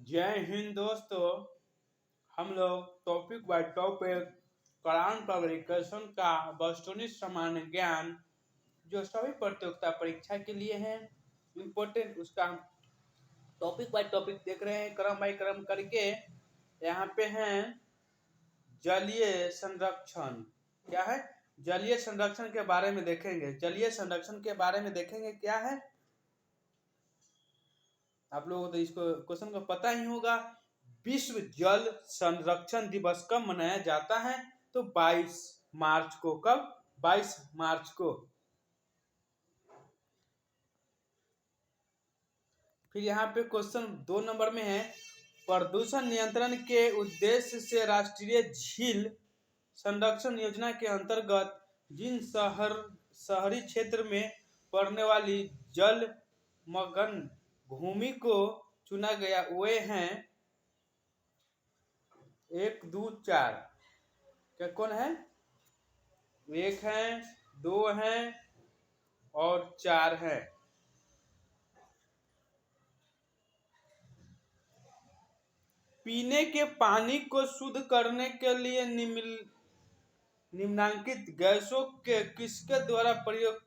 जय हिंद दोस्तों। हम लोग टॉपिक बाय टॉपिक करान पब्लिकेशन का वस्तुनिष्ठ सामान्य ज्ञान जो सभी प्रतियोगिता परीक्षा के लिए है इम्पोर्टेंट, उसका टॉपिक बाय टॉपिक देख रहे हैं, क्रम बाय क्रम करके। यहाँ पे हैं जलीय संरक्षण। क्या है? जलीय संरक्षण के बारे में देखेंगे। जलीय संरक्षण के बारे में देखेंगे क्या है। आप लोगों को तो इसको क्वेश्चन का पता ही होगा। विश्व जल संरक्षण दिवस कब मनाया जाता है? तो 22 मार्च को। कब? 22 मार्च को। फिर यहाँ पे क्वेश्चन 2 नंबर में है, प्रदूषण नियंत्रण के उद्देश्य से राष्ट्रीय झील संरक्षण योजना के अंतर्गत जिन शहरी क्षेत्र में पड़ने वाली जलमग्न भूमि को चुना गया वे हैं 1, 2, 4। क्या कौन है? 1 है, 2 है और 4 है। पीने के पानी को शुद्ध करने के लिए निम्नलिखित गैसों के किसके द्वारा प्रयोग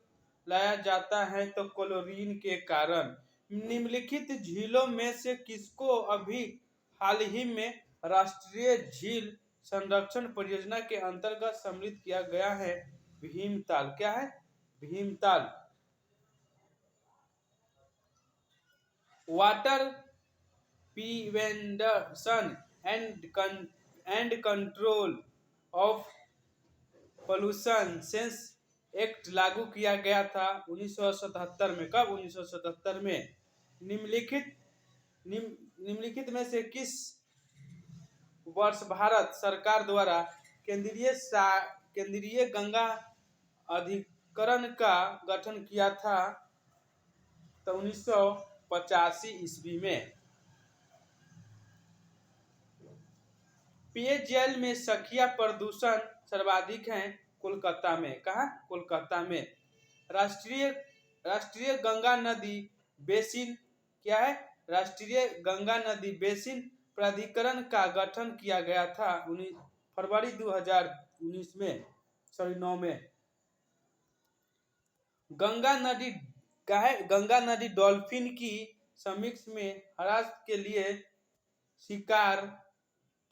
लाया जाता है? तो क्लोरीन के कारण। निम्नलिखित झीलों में से किसको अभी हाल ही में राष्ट्रीय झील संरक्षण परियोजना के अंतर्गत सम्मिलित किया गया है? भीमताल। क्या है? Bhimtal. Water prevention and control of pollution sense act लागू किया गया था 1977 में। कब? 1977 में। निम्नलिखित में से किस वर्ष भारत सरकार द्वारा केंद्रीय गंगा अधिकरण का गठन किया था? तो 1985 ईस्वी में। पेयजल में सखिया प्रदूषण सर्वाधिक है कोलकाता में। कहा? कोलकाता में। राष्ट्रीय गंगा नदी बेसिन। क्या है? राष्ट्रीय गंगा नदी बेसिन प्राधिकरण का गठन किया गया था फरवरी 2019 में, 9 में। गंगा नदी क्या है? गंगा नदी डॉल्फिन की समीक्ष में ह्रास के लिए शिकार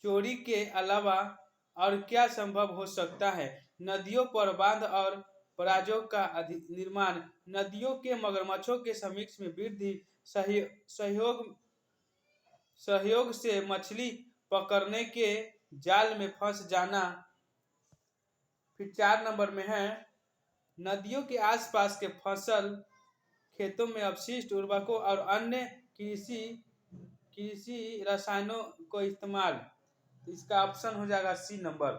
चोरी के अलावा और क्या संभव हो सकता है? नदियों पर बांध और बराजों का निर्माण, नदियों के मगरमच्छों के समीक्ष में वृद्धि, सहयोग से मछली पकड़ने के जाल में फंस जाना। फिर 4 नंबर में है, नदियों के आसपास के फसल खेतों में अपशिष्ट उर्वरकों और अन्य कृषि रसायनों को इस्तेमाल। इसका ऑप्शन हो जाएगा सी नंबर।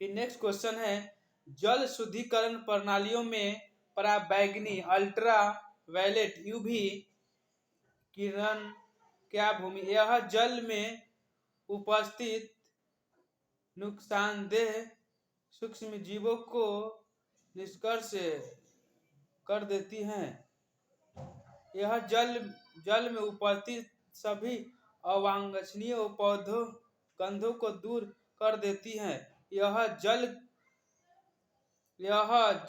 फिर नेक्स्ट क्वेश्चन है, जल शुद्धिकरण प्रणालियों में पराबैंगनी अल्ट्रा वायलेट यूवी किरण क्या भूमि यह जल में उपस्थित नुकसानदेह सूक्ष्म जीवों को निष्कर्ष कर देती हैं। यह जल में उपस्थित सभी अवांछनीय पौधों गंधों को दूर कर देती हैं। यह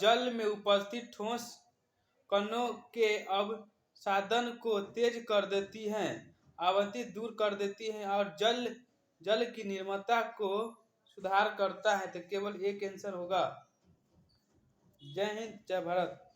जल में उपस्थित ठोस कणों के अवसादन को तेज कर देती हैं, आवंटित दूर कर देती हैं और जल की निर्मलता को सुधार करता है। तो केवल एक आंसर होगा। जय हिंद, जय भारत।